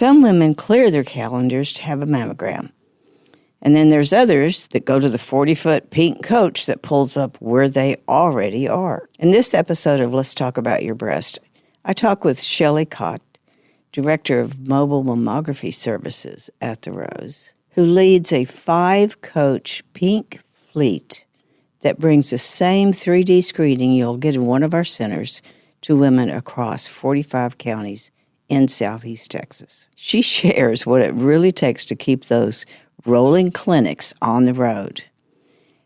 Some women clear their calendars to have a mammogram. And then there's others that go to the 40-foot pink coach that pulls up where they already are. In this episode of Let's Talk About Your Breast, I talk with Shelly Kot, Director of Mobile Mammography Services at the Rose, who leads a 5-coach pink fleet that brings the same 3D screening you'll get in one of our centers to women across 45 counties in Southeast Texas. She shares what it really takes to keep those rolling clinics on the road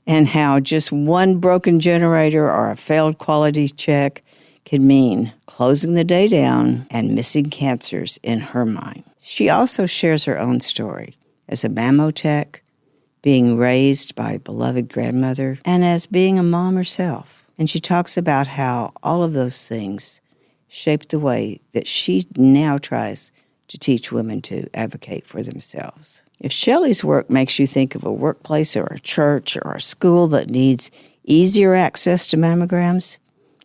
and how just one broken generator or a failed quality check can mean closing the day down and missing cancers in her mind. She also shares her own story as a mammotech, being raised by a beloved grandmother, and as being a mom herself. And she talks about how all of those things shaped the way that she now tries to teach women to advocate for themselves. If Shelly's work makes you think of a workplace or a church or a school that needs easier access to mammograms,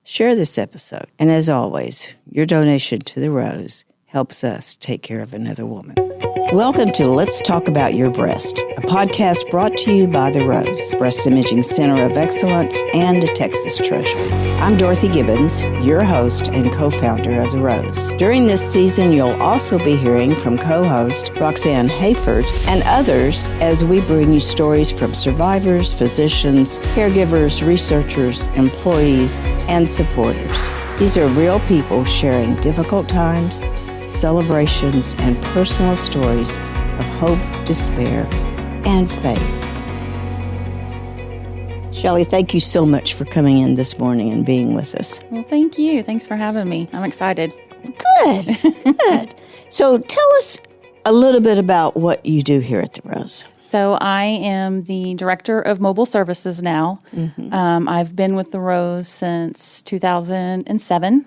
share this episode. And as always, your donation to the Rose helps us take care of another woman. Welcome to Let's Talk About Your Breast, a podcast brought to you by the Rose, Breast Imaging Center of Excellence and a Texas treasure. I'm Dorothy Gibbons, your host and co-founder of the Rose. During this season, you'll also be hearing from co-host Roxanne Hayford and others as we bring you stories from survivors, physicians, caregivers, researchers, employees, and supporters. These are real people sharing difficult times, celebrations, and personal stories of hope, despair, and faith. Shelly, thank you so much for coming in this morning and being with us. Well, thank you. Thanks for having me. I'm excited. Good, good. So tell us a little bit about what you do here at the Rose. So I am the Director of Mobile Services now. Mm-hmm. I've been with the Rose since 2007.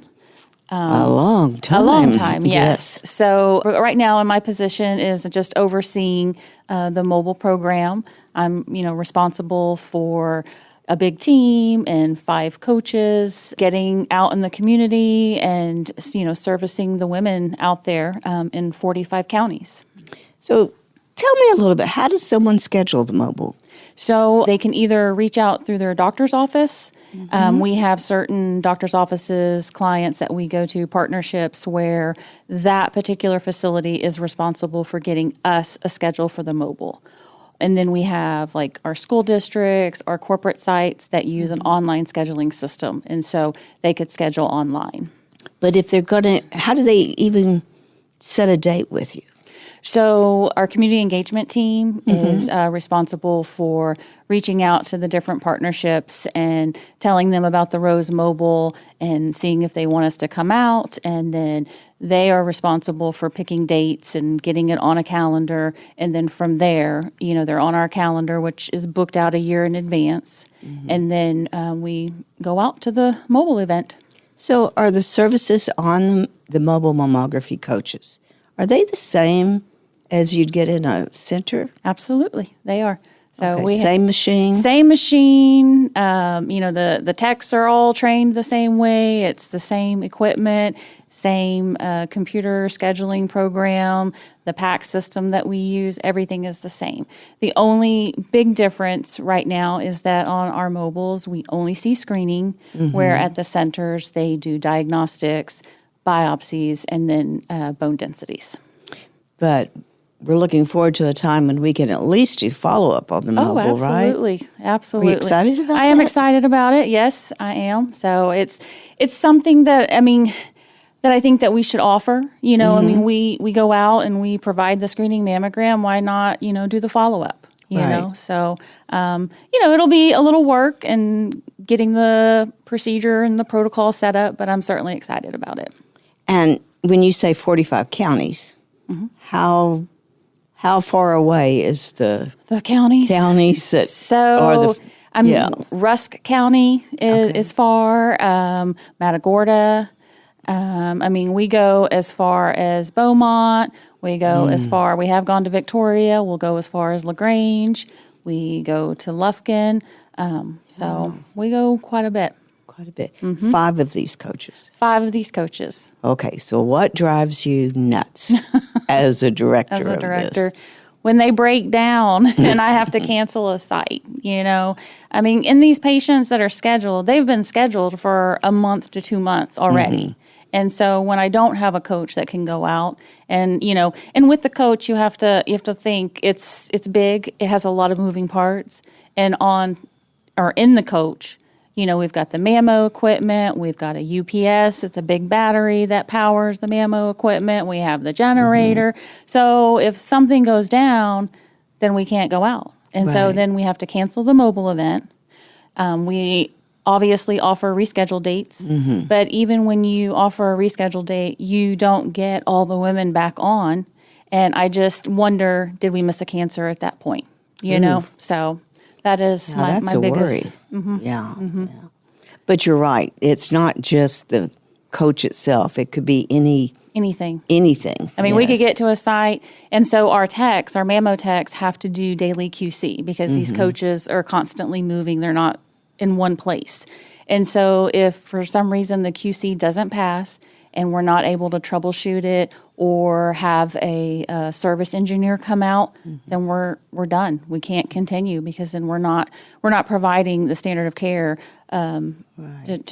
A long time. A long time, yes. So right now in my position is just overseeing the mobile program. I'm, responsible for a big team and 5 coaches, getting out in the community and, servicing the women out there in 45 counties. So tell me a little bit, how does someone schedule the mobile? So they can either reach out through their doctor's office. Mm-hmm. We have certain doctor's offices, clients that we go to, partnerships where that particular facility is responsible for getting us a schedule for the mobile. And then we have like our school districts, our corporate sites that use an online scheduling system. And so they could schedule online. But if they're going to, how do they even set a date with you? So our community engagement team is responsible for reaching out to the different partnerships and telling them about the Rose Mobile and seeing if they want us to come out. And then they are responsible for picking dates and getting it on a calendar. And then from there, they're on our calendar, which is booked out a year in advance. Mm-hmm. And then we go out to the mobile event. So are the services on the mobile mammography coaches, are they the same as you'd get in a center? Absolutely, they are. So okay, same machine? Same machine. The techs are all trained the same way. It's the same equipment, same computer scheduling program, the PAC system that we use, everything is the same. The only big difference right now is that on our mobiles, we only see screening, where at the centers, they do diagnostics, biopsies, and then bone densities. But we're looking forward to a time when we can at least do follow-up on the mobile, absolutely. right? Absolutely. Are you excited about that? I am excited about it. Yes, I am. So it's something that, that I think that we should offer. We go out and we provide the screening mammogram. Why not, do the follow-up? You know, so, it'll be a little work and getting the procedure and the protocol set up, but I'm certainly excited about it. And when you say 45 counties, how far away is the counties? Counties that Rusk County is far. Matagorda. We go as far as Beaumont. We go as far. We have gone to Victoria. We'll go as far as LaGrange. We go to Lufkin. We go quite a bit. quite a bit. 5 of these coaches. 5 of these coaches. Okay, so what drives you nuts as a director As a of director. this? When they break down and I have to cancel a site, I mean, in these patients that are scheduled, they've been scheduled for a month to 2 months already. And so when I don't have a coach that can go out and with the coach, you have to think it's big. It has a lot of moving parts, and in the coach, we've got the mammo equipment. We've got a UPS. It's a big battery that powers the mammo equipment. We have the generator. So if something goes down, then we can't go out. And so then we have to cancel the mobile event. We obviously offer rescheduled dates. But even when you offer a rescheduled date, you don't get all the women back on. And I just wonder, did we miss a cancer at that point? So that is my biggest worry. Yeah. But you're right. It's not just the coach itself. It could be anything. I mean, we could get to a site, and so our mammo techs have to do daily QC because these coaches are constantly moving. They're not in one place. And so if for some reason the QC doesn't pass and we're not able to troubleshoot it or have a service engineer come out, then we're done. We can't continue because then we're not providing the standard of care to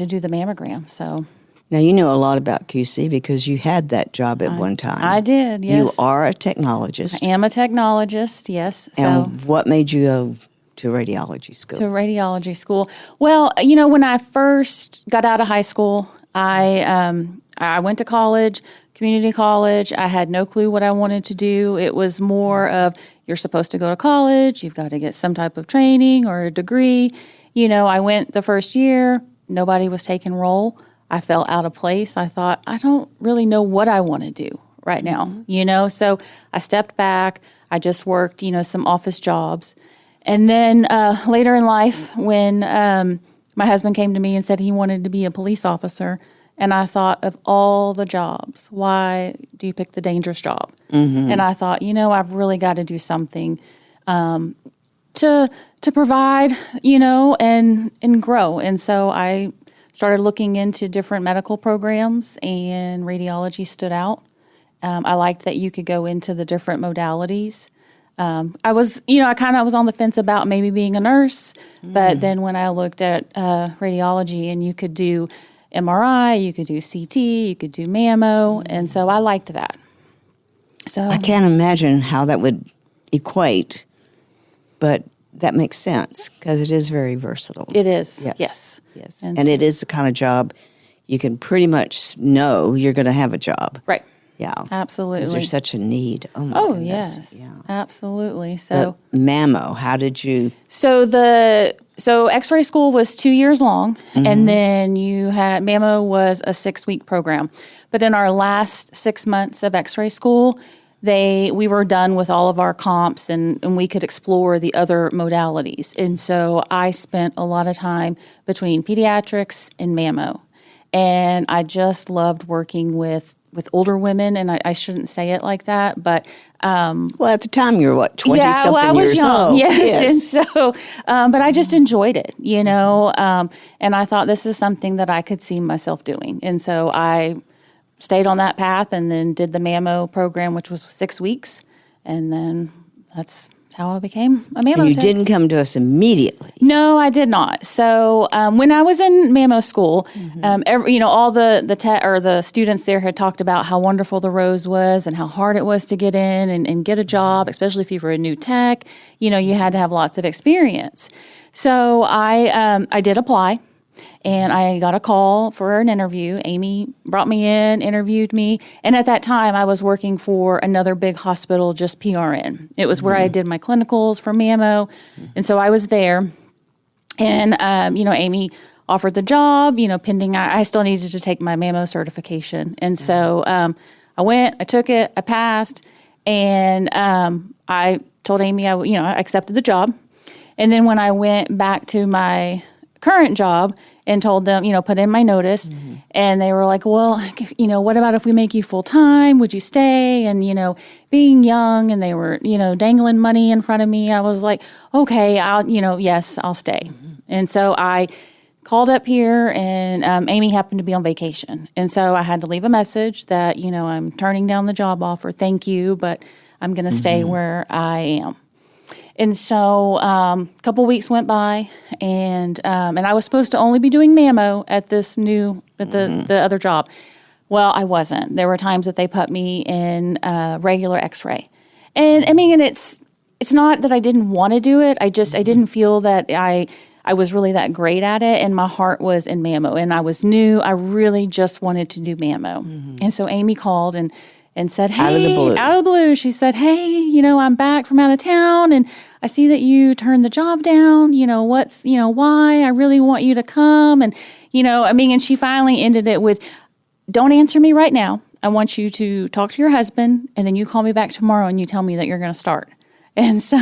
do the mammogram. So now you know a lot about QC because you had that job at one time. I did. Yes, you are a technologist. I am a technologist. Yes. And what made you go to radiology school? To radiology school. Well, when I first got out of high school, I went to college, community college. I had no clue what I wanted to do. It was more of, you're supposed to go to college, you've got to get some type of training or a degree. I went the first year, nobody was taking roll. I felt out of place. I thought, I don't really know what I want to do right now, So I stepped back. I just worked, some office jobs. And then later in life, when my husband came to me and said he wanted to be a police officer, and I thought, of all the jobs, why do you pick the dangerous job? And I thought, I've really got to do something to provide, and grow. And so I started looking into different medical programs, and radiology stood out. I liked that you could go into the different modalities. I was, I kind of was on the fence about maybe being a nurse, but then when I looked at radiology, and you could do MRI, you could do CT, you could do mammo, and so I liked that. So I can't imagine how that would equate, but that makes sense because it is very versatile. It is, yes. And it is the kind of job you can pretty much know you're going to have a job. Right. Yeah. Absolutely. Because there's such a need. Oh, my goodness. Yes. Yeah. Absolutely. So mammo, how did you? So X-ray school was 2 years long, and then you had mammo was a 6-week program. But in our last 6 months of X-ray school, we were done with all of our comps, and we could explore the other modalities. And so I spent a lot of time between pediatrics and mammo, and I just loved working with older women, and I shouldn't say it like that, but well, at the time you were 20-something I was years young, old. Yes. And so, but I just enjoyed it, and I thought this is something that I could see myself doing, and so I stayed on that path, and then did the mammo program, which was 6 weeks, and then that's how I became a mammo And you tech. didn't come to us immediately. No, I did not. So when I was in mammo school, all the students there had talked about how wonderful the Rose was and how hard it was to get in and get a job, especially if you were a new tech. You had to have lots of experience. So I did apply. And I got a call for an interview. Amy brought me in, interviewed me. And at that time, I was working for another big hospital, just PRN. It was where I did my clinicals for mammo. And so I was there. And, Amy offered the job, pending. I still needed to take my mammo certification. And so I went, I took it, I passed. And I told Amy, I accepted the job. And then when I went back to my current job and told them, put in my notice, and they were like, well, what about if we make you full time? Would you stay? And, being young, and they were, dangling money in front of me, I was like, okay, yes, I'll stay. And so I called up here, and Amy happened to be on vacation. And so I had to leave a message that, I'm turning down the job offer. Thank you, but I'm going to stay where I am. And so a couple weeks went by, and I was supposed to only be doing mammo at the other job. Well, I wasn't. There were times that they put me in regular X-ray. And it's not that I didn't want to do it. I didn't feel that I was really that great at it, and my heart was in mammo. And I was new. I really just wanted to do mammo. And so Amy called and said, hey, out of the blue, she said, hey, I'm back from out of town, and I see that you turned the job down. Why? I really want you to come. And, and she finally ended it with, don't answer me right now. I want you to talk to your husband, and then you call me back tomorrow and you tell me that you're going to start. And so,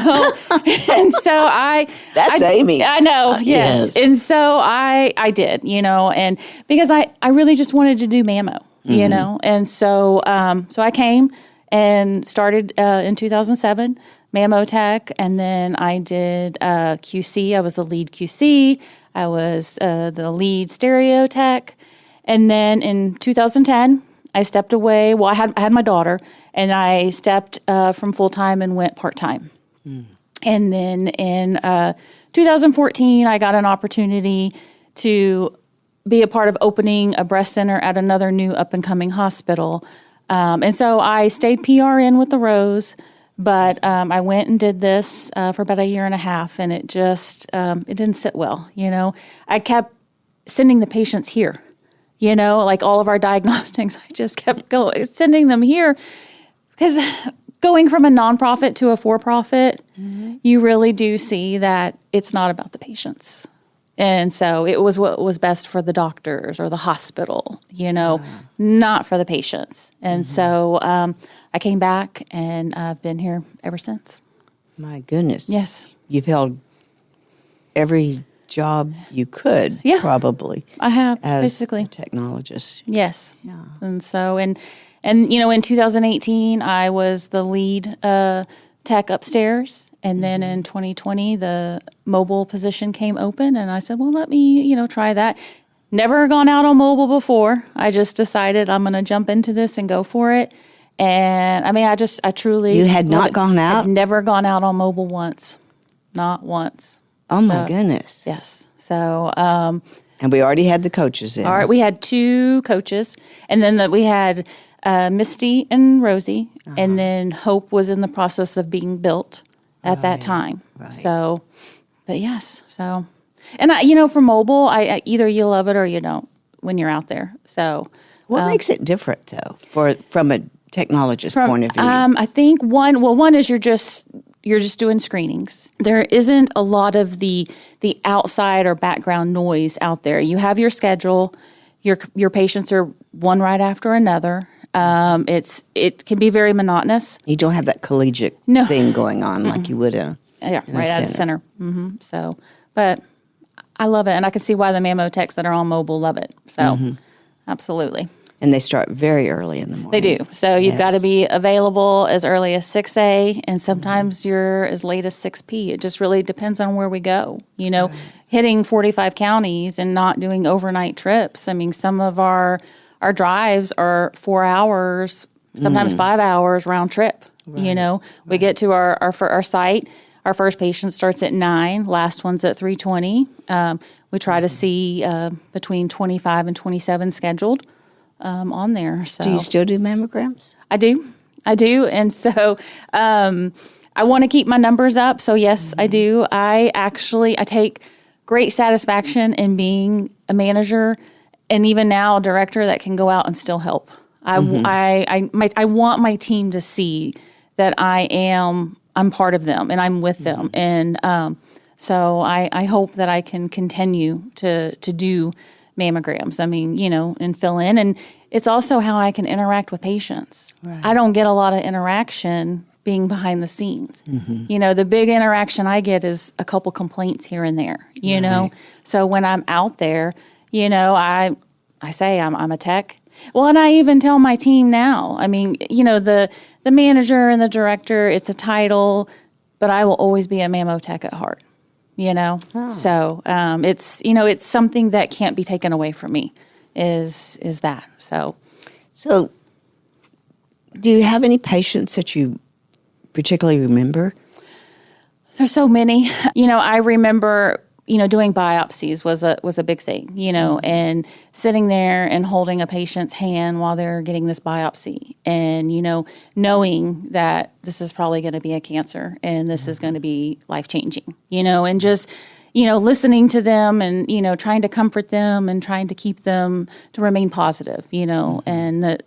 That's Amy. I know, yes. And so I did, and because I really just wanted to do mammo, and so I came and started in 2007, mammo tech, and then I did QC. I was the lead QC. I was the lead stereo tech. And then in 2010, I stepped away. Well, I had my daughter, and I stepped from full-time and went part-time. And then in 2014, I got an opportunity to be a part of opening a breast center at another new up-and-coming hospital. And so I stayed PRN with the Rose, but I went and did this for about a year and a half, and it just it didn't sit well. I kept sending the patients here. Like all of our diagnostics, I just kept sending them here, because going from a nonprofit to a for-profit, you really do see that it's not about the patients. And so it was what was best for the doctors or the hospital, not for the patients. And so I came back, and I've been here ever since. My goodness. Yes. You've held every job you could, probably. I have, as basically. a technologist. Yes. Yeah. And so, and in 2018, I was the lead tech upstairs. And then in 2020, the mobile position came open, and I said, well, let me, try that. Never gone out on mobile before. I just decided I'm going to jump into this and go for it. And I truly. You had not gone out? I'd never gone out on mobile once. Not once. Oh, my goodness. Yes. So. And we already had the coaches in. All right. We had 2 coaches. And then we had Misty and Rosie. And then Hope was in the process of being built at that time. Right. So, but yes. So, and for mobile, I either you love it or you don't when you're out there. So. What makes it different, though, from a technologist point of view? I think one is you're just doing screenings. There isn't a lot of the outside or background noise out there. You have your schedule. Your patients are one right after another. It can be very monotonous. You don't have that collegiate thing going on like you would in right at a center. So, but I love it, and I can see why the mammo techs that are on mobile love it. So, absolutely. And they start very early in the morning. They do. So you've got to be available as early as 6 a, and sometimes you're as late as 6 p. It just really depends on where we go. Hitting 45 counties and not doing overnight trips. I mean, some of our drives are 4 hours, sometimes 5 hours round trip. Right. We get to our site. Our first patient starts at 9. Last one's at 3:20. We try to see between 25 and 27 scheduled. On there. So, do you still do mammograms? I do. And so I want to keep my numbers up. So yes, I do. I take great satisfaction in being a manager, and even now a director that can go out and still help. I want my team to see that I'm part of them and I'm with them. And so I hope that I can continue to do mammograms. And fill in. And it's also how I can interact with patients. Right. I don't get a lot of interaction being behind the scenes. The big interaction I get is a couple complaints here and there, you know? So when I'm out there, I say I'm a tech. Well, and I even tell my team now, the manager and the director, it's a title, but I will always be a mammo tech at heart. So it's something that can't be taken away from me is that. So do you have any patients that you particularly remember? There's so many. I remember, doing biopsies was a big thing, and sitting there and holding a patient's hand while they're getting this biopsy and, knowing that this is probably going to be a cancer and this is going to be life-changing, and just, listening to them and, trying to comfort them and trying to keep them to remain positive, and that,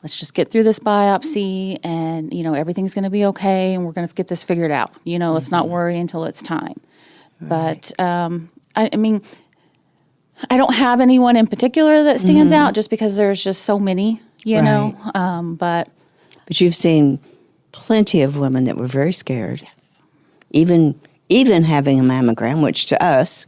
let's just get through this biopsy and, everything's going to be okay and we're going to get this figured out. Let's not worry until it's time. Right. But, I mean, I don't have anyone in particular that stands out just because there's just so many, know. But you've seen plenty of women that were very scared. Yes. Even having a mammogram, which to us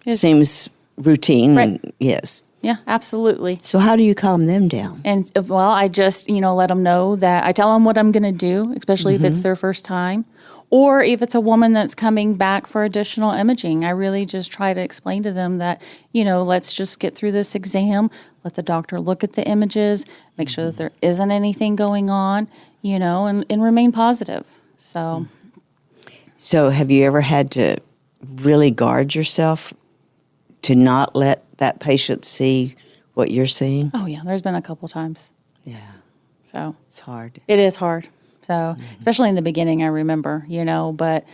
seems routine. Right. And, yes. Yeah, absolutely. So how do you calm them down? And, I just, let them know that I tell them what I'm going to do, especially if it's their first time. Or if it's a woman that's coming back for additional imaging, I really just try to explain to them that, let's just get through this exam, let the doctor look at the images, make sure that there isn't anything going on, and remain positive. So have you ever had to really guard yourself to not let that patient see what you're seeing? Oh, yeah. There's been a couple times. Yeah. Yes. So it's hard. It is hard. So especially in the beginning, I remember, but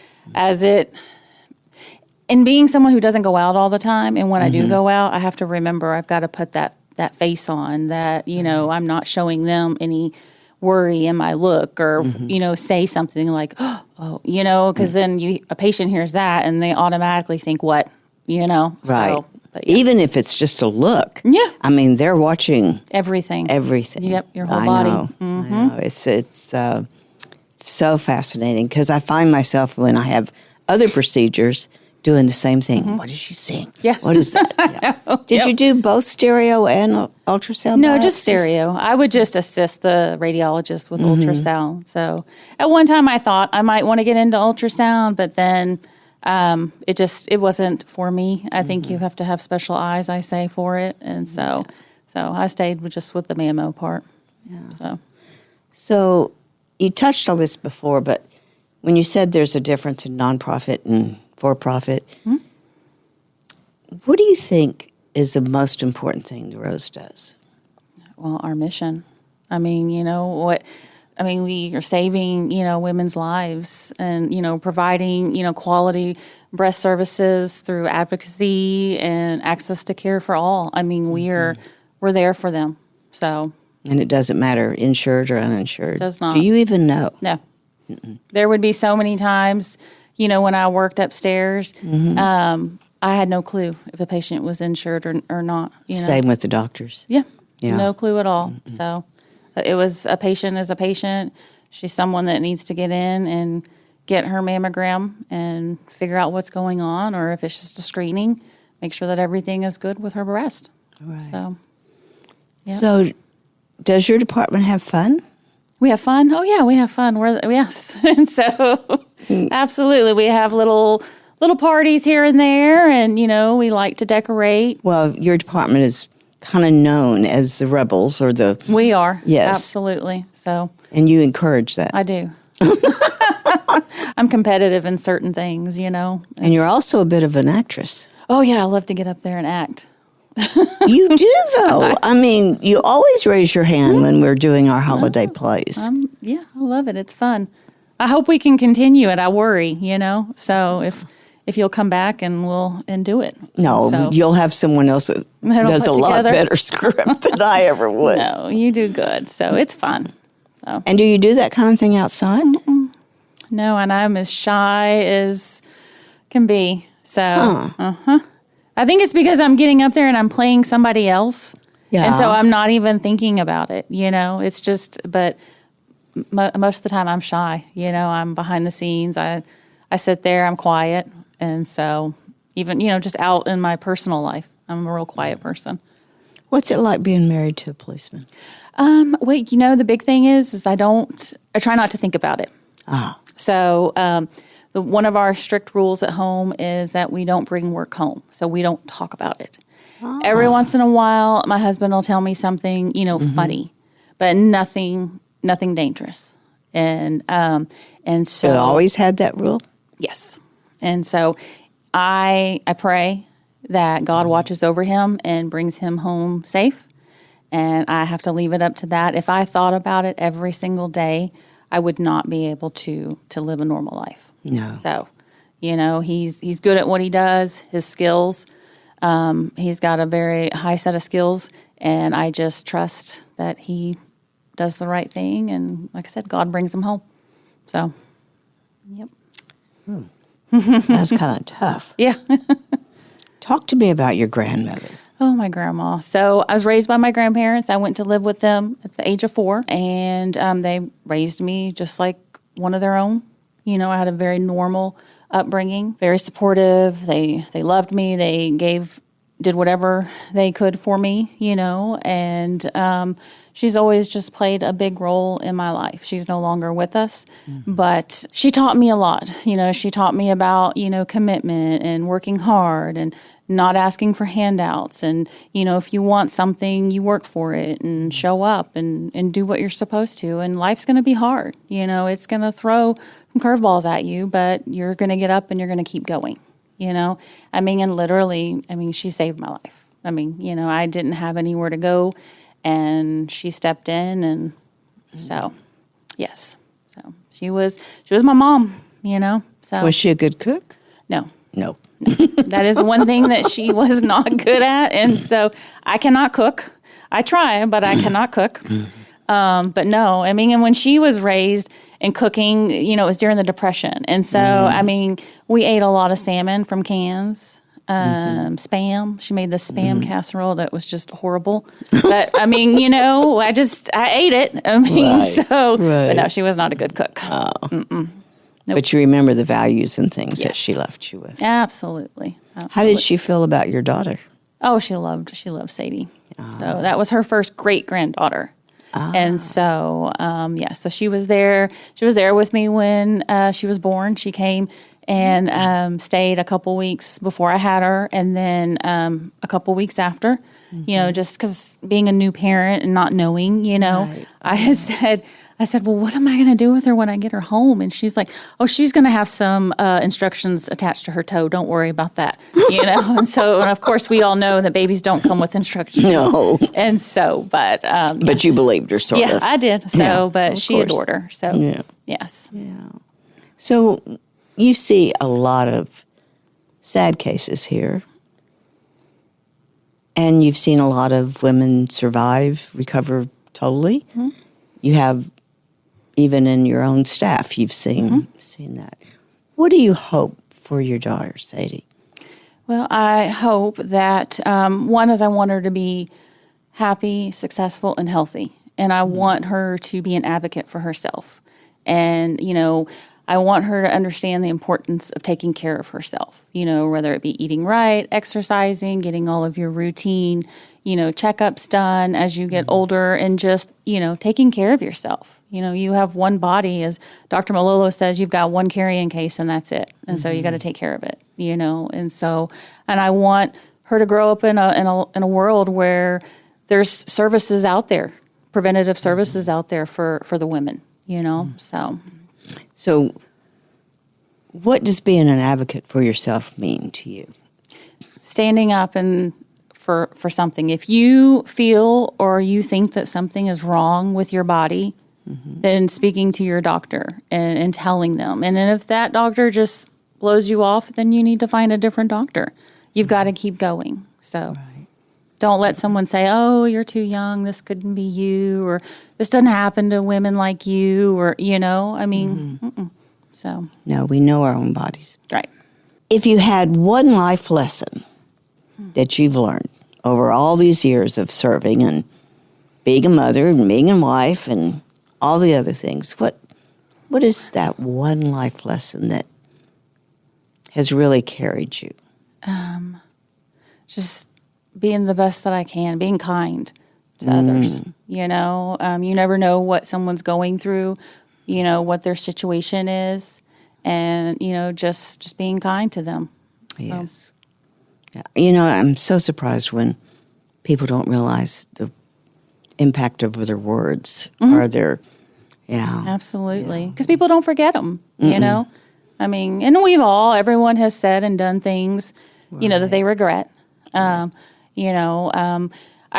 in being someone who doesn't go out all the time, and when I do go out, I have to remember I've got to put that face on that, I'm not showing them any worry in my look or, say something like, oh, because then a patient hears that and they automatically think what, Right. So, even if it's just a look. Yeah. I mean, they're watching everything. Yep, your whole body. Know. I know. It's so fascinating because I find myself when I have other procedures doing the same thing. What is she seeing? Yeah. What is that? Yeah. Did you do both stereo and ultrasound? No, biopsies? just stereo. I would just assist the radiologist with ultrasound. So at one time I thought I might want to get into ultrasound, but then it wasn't for me. I think you have to have special eyes, I say, for it. And so I stayed with the mammo part. Yeah. So you touched on this before, but when you said there's a difference in nonprofit and for-profit, what do you think is the most important thing the Rose does? Well, our mission. I mean, we are saving, women's lives and, providing, quality breast services through advocacy and access to care for all. I mean, we're there for them. So. And it doesn't matter, insured or uninsured. It does not. Do you even know? No. There would be so many times, when I worked upstairs, I had no clue if a patient was insured or not. Same with the doctors. Yeah. No clue at all. So it was a patient is a patient. She's someone that needs to get in and get her mammogram and figure out what's going on, or if it's just a screening, make sure that everything is good with her breast. Right. So, yeah. So does your department have fun? We have fun. Oh yeah, we have fun. Yes, and so absolutely, we have little parties here and there, and we like to decorate. Well, your department is kind of known as the rebels or the. We are. Yes, absolutely. So, and you encourage that. I do. I'm competitive in certain things, And you're also a bit of an actress. Oh yeah, I love to get up there and act. You do, though. I mean, you always raise your hand when we're doing our holiday plays. Yeah, I love it. It's fun. I hope we can continue it. I worry, So if you'll come back and we'll do it. No, you'll have someone else that does a lot better script than I ever would. No, you do good. So it's fun. So. And do you do that kind of thing outside? No, and I'm as shy as can be. So, I think it's because I'm getting up there and I'm playing somebody else. Yeah. And so I'm not even thinking about it, It's just, but most of the time I'm shy, I'm behind the scenes. I sit there, I'm quiet. And so even, just out in my personal life, I'm a real quiet person. What's it like being married to a policeman? Well, the big thing is I try not to think about it. Ah. So, one of our strict rules at home is that we don't bring work home, so we don't talk about it. Every once in a while, my husband will tell me something, funny, but nothing dangerous. And so You always had that rule? yes. And so I pray that God watches over him and brings him home safe. And I have to leave it up to that. If I thought about it every single day, I would not be able to live a normal life. No. So, he's good at what he does, his skills. He's got a very high set of skills, and I just trust that he does the right thing. And like I said, God brings him home. So, yep. That's kind of tough. Yeah. Talk to me about your grandmother. Oh, my grandma. So I was raised by my grandparents. I went to live with them at the age of 4, and they raised me just like one of their own. I had a very normal upbringing, very supportive. They loved me. They did whatever they could for me, and she's always just played a big role in my life. She's no longer with us, but she taught me a lot. She taught me about, commitment and working hard and not asking for handouts. And, if you want something, you work for it and show up and do what you're supposed to. And life's going to be hard. It's going to throw some curveballs at you, but you're going to get up and you're going to keep going. And literally, she saved my life. I didn't have anywhere to go, and she stepped in, and so, yes. So she was my mom, so. Was she a good cook? No. No. That is one thing that she was not good at, and so I cannot cook. I try, but I cannot cook. But no, and when she was raised and cooking, it was during the Depression. And so, we ate a lot of salmon from cans, spam. She made this spam casserole that was just horrible. But, I ate it. But no, she was not a good cook. Oh. Nope. But you remember the values and things that she left you with. Absolutely. How did she feel about your daughter? Oh, she loved Sadie. So that was her first great-granddaughter. And so, so she was there. She was there with me when she was born. She came and stayed a couple weeks before I had her, and then a couple weeks after. Just because being a new parent and not knowing, Right. I said, well, what am I going to do with her when I get her home? And she's like, oh, she's going to have some instructions attached to her toe. Don't worry about that. And so, and of course, we all know that babies don't come with instructions. No. And so, but. But you believed her, sort of. Yeah, I did. So, but she course. adored her. So, yes. Yeah. So you see a lot of sad cases here. And you've seen a lot of women survive, recover totally. Mm-hmm. You have, even in your own staff, you've seen that. What do you hope for your daughter, Sadie? Well, I hope that, one is I want her to be happy, successful, and healthy. And I want her to be an advocate for herself. And, I want her to understand the importance of taking care of herself, whether it be eating right, exercising, getting all of your routine, checkups done as you get older, and just, taking care of yourself. You have one body, as Dr. Malolo says, you've got one carrying case and that's it. And so you got to take care of it, and so, and I want her to grow up in a world where there's services out there, preventative services out there for the women, So what does being an advocate for yourself mean to you? Standing up and for something. If you feel or you think that something is wrong with your body, then speaking to your doctor and telling them. And then if that doctor just blows you off, then you need to find a different doctor. You've got to keep going. So don't let someone say, oh, you're too young, this couldn't be you, or this doesn't happen to women like you, or, So. No, we know our own bodies. Right. If you had one life lesson that you've learned over all these years of serving and being a mother and being a wife and all the other things, what is that one life lesson that has really carried you? Just being the best that I can, being kind to others. You never know what someone's going through, what their situation is. and, just being kind to them. Yes. Yeah. I'm so surprised when people don't realize the impact of their words or their, Absolutely. Because people don't forget them, I mean, and everyone has said and done things, that they regret. I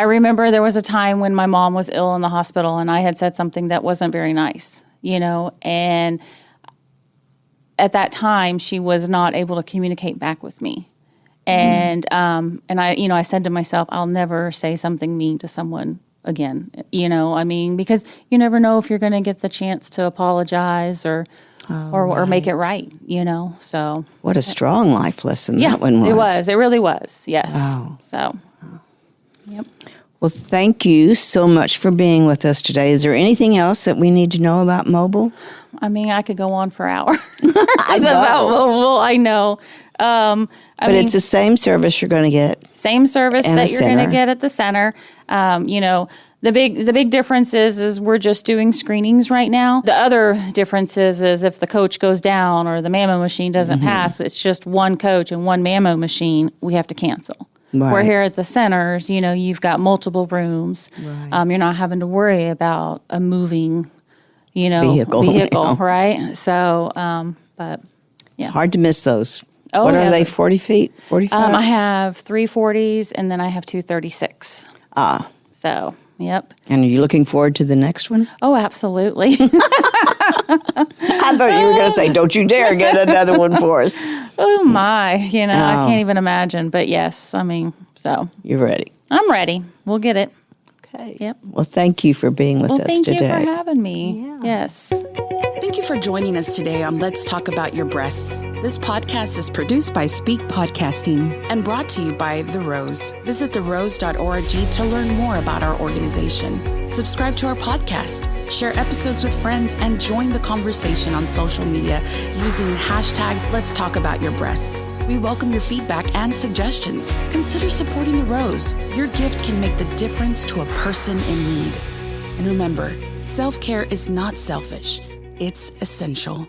remember there was a time when my mom was ill in the hospital and I had said something that wasn't very nice, and at that time she was not able to communicate back with me. And I said to myself, I'll never say something mean to someone again, because you never know if you're going to get the chance to apologize or make it right, so. What a strong life lesson that one was. It really was, yes. Wow. So, yep. Well, thank you so much for being with us today. Is there anything else that we need to know about mobile? I mean, I could go on for hours about mobile, I know. But it's the same service you're going to get. Same service that you're going to get at the center. The big difference is we're just doing screenings right now. The other difference is if the coach goes down or the mammo machine doesn't pass, it's just one coach and one mammo machine, we have to cancel. Right. Where here at the centers, you've got multiple rooms. Right. You're not having to worry about a moving, vehicle, right? So, but yeah. Hard to miss those. Oh, what are they, 40 feet, 45? I have 3 40s and then I have 2 36. So, yep. And are you looking forward to the next one? Oh, absolutely. I thought you were going to say, don't you dare get another one for us. Oh, my. I can't even imagine. But yes, so. You're ready. I'm ready. We'll get it. Okay. Yep. Well, thank you for being with us today. Thank you for having me. Yeah. Yes. Thank you for joining us today on Let's Talk About Your Breasts. This podcast is produced by Speak Podcasting and brought to you by The Rose. Visit therose.org to learn more about our organization. Subscribe to our podcast, share episodes with friends, and join the conversation on social media using hashtag Let's Talk About Your Breasts. We welcome your feedback and suggestions. Consider supporting The Rose. Your gift can make the difference to a person in need. And remember, self-care is not selfish. It's essential.